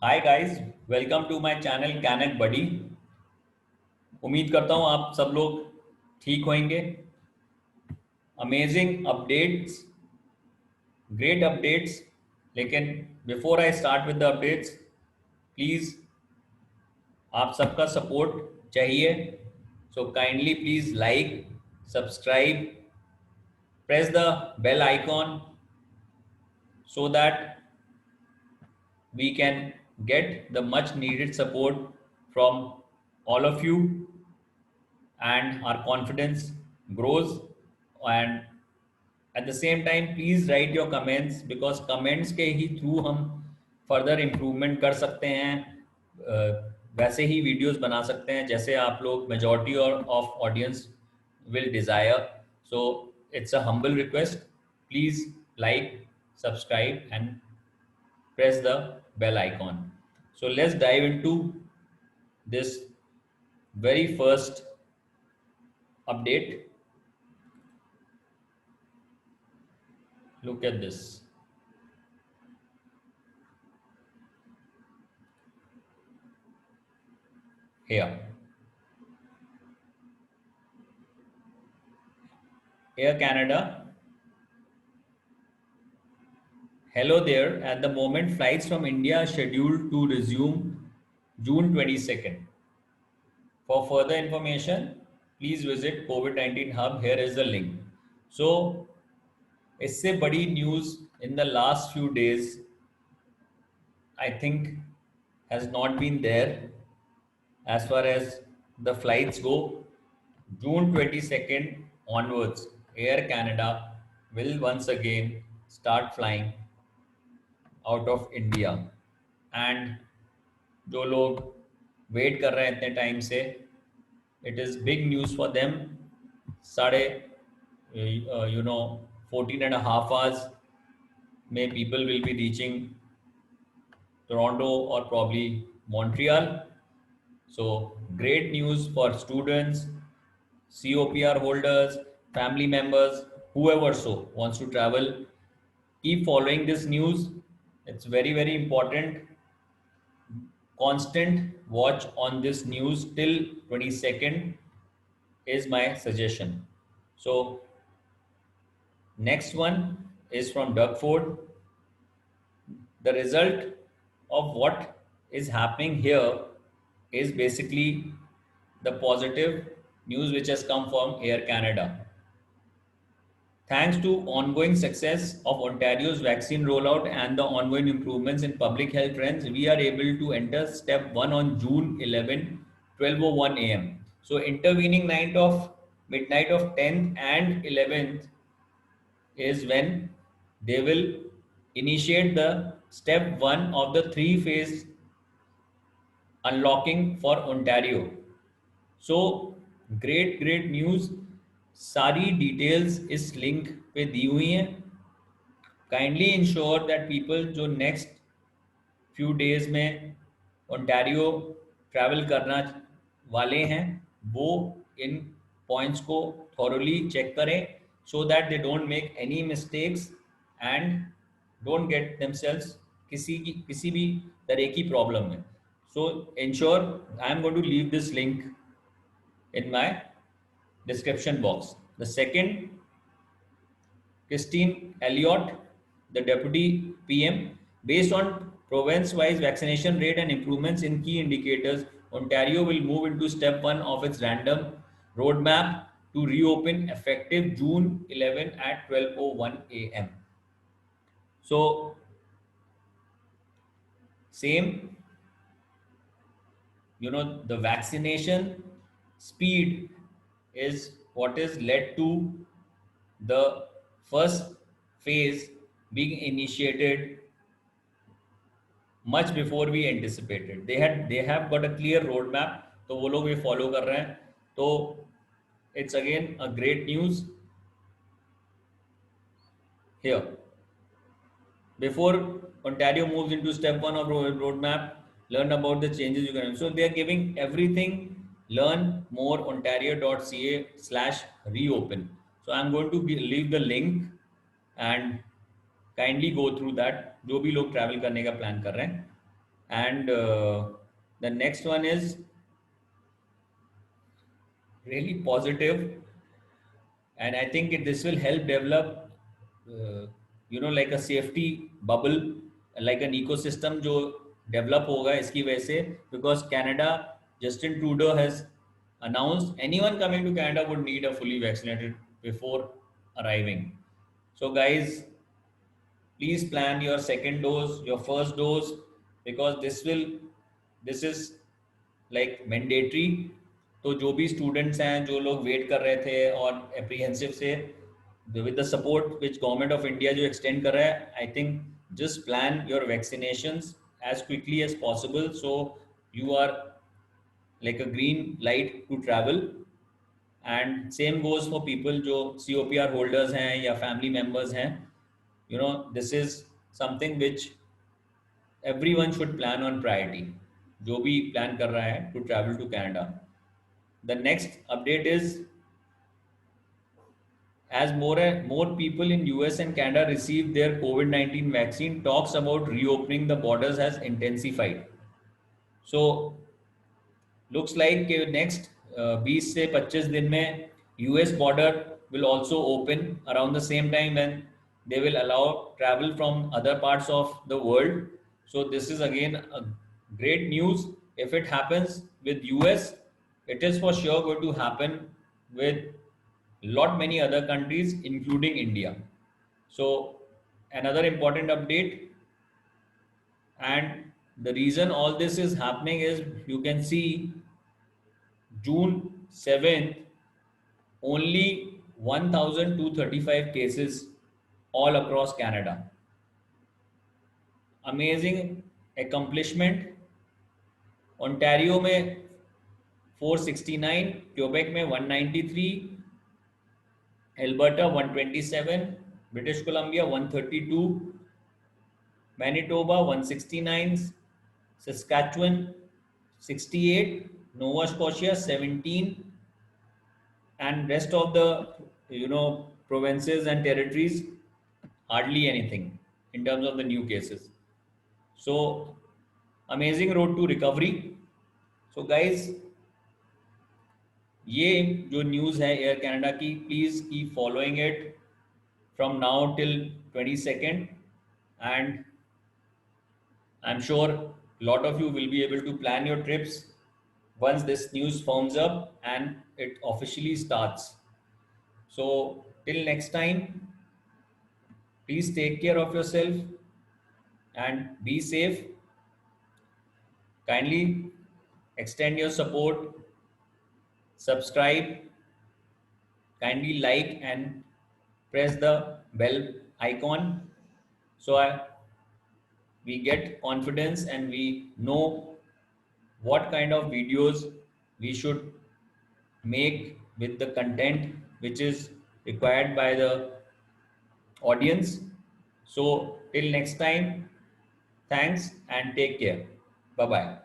Hi guys, welcome to my channel कैनेट buddy. उम्मीद करता हूँ आप सब लोग ठीक होंगे। Amazing updates, great updates. लेकिन before I start with the updates, please आप सबका सपोर्ट चाहिए। So kindly please like, subscribe, press the bell icon so that we can get the much needed support from all of you, and our confidence grows. And at the same time, please write your comments, because comments के ही through हम further improvement कर सकते हैं। वैसे ही videos बना सकते हैं जैसे आप लोग मेजॉरिटी और of audience will desire. So it's a humble request. Please like, subscribe, and press the bell icon. So let's dive into this very first update. Look at this here. Air Canada, hello there. At the moment, flights from India are scheduled to resume June 22nd. For further information, please visit COVID-19 Hub. Here is the link. So, इससे बड़ी news in the last few days, I think, has not been there as far as the flights go. June 22nd onwards, Air Canada will once again start flying out of India. And जो लोग wait कर रहे हैं इतने time से, it is big news for them. साढ़े 14 and a half hours में people will be reaching Toronto or probably Montreal. So great news for students, COPR holders, family members, whoever so wants to travel. Keep following this news. It's very, very important. Constant watch on this news till 22nd is my suggestion. So next one is from Doug Ford. The result of what is happening here is basically the positive news which has come from Air Canada. Thanks to ongoing success of Ontario's vaccine rollout and the ongoing improvements in public health trends, we are able to enter step 1 on June 11, 12:01 a.m. So intervening night of midnight of 10th and 11th is when they will initiate the step 1 of the three-phase unlocking for Ontario. So great news. सारी details इस link पे दी हुई हैं. Kindly ensure that people जो next few days में Ontario travel करना वाले हैं वो इन पॉइंट्स को थॉरली चेक करें, so that they don't make any mistakes and don't get themselves किसी भी तरह की प्रॉब्लम में. So ensure, I am going to leave this link in my description box. The second, Christine Elliott, the Deputy PM, based on province-wise vaccination rate and improvements in key indicators, Ontario will move into step 1 of its random roadmap to reopen effective June 11 at 12:01 a.m. So, same, the vaccination speed is what is led to the first phase being initiated much before we anticipated. They have got a clear roadmap, तो वो लोग भी follow कर रहे हैं. तो it's again a great news here. Before Ontario moves into step 1 of roadmap, learn about the changes you can. So they are giving everything. Learn more ontario.ca/reopen. So I'm going to leave the link and kindly go through that. जो भी लोग travel करने का plan कर रहे हैं. And the next one is really positive, and I think this will help develop, uh, like a safety bubble, like an ecosystem जो develop होगा इसकी वजह से, because Canada, Justin Trudeau has announced anyone coming to Canada would need a fully vaccinated before arriving. So guys, please plan your second dose, your first dose, because this is like mandatory. तो जो भी students हैं, जो लोग wait कर रहे थे और एप्रीहेंसिव से, with the support which government of India जो एक्सटेंड कर रहा है, I think just plan your vaccinations as quickly as possible, so you are like a green light to travel. And same goes for people जो COPR holders हैं या family members हैं. This is something which everyone should plan on priority, जो भी plan कर रहा है to travel to Canada. The next update is, as more and more people in US and Canada receive their COVID-19 vaccine, talks about reopening the borders has intensified. So looks like next 20 से 25 दिन में US border will also open around the same time when they will allow travel from other parts of the world. So this is again a great news. If it happens with US, it is for sure going to happen with lot many other countries including India. So another important update, and the reason all this is happening is, you can see June 7th, only 1,235 cases all across Canada. Amazing accomplishment. Ontario में 469, Quebec में 193, Alberta 127, British Columbia 132, Manitoba 169, Saskatchewan 68, Nova Scotia 17, and rest of the provinces and territories hardly anything in terms of the new cases. So amazing road to recovery. So guys, ये जो news है air Canada की, please keep following it from now till 22nd, and I'm sure a lot of you will be able to plan your trips once this news firms up and it officially starts. So till next time, please take care of yourself and be safe. Kindly extend your support, subscribe, kindly like and press the bell icon, so we get confidence and we know what kind of videos we should make with the content which is required by the audience. So till next time, thanks and take care. Bye bye.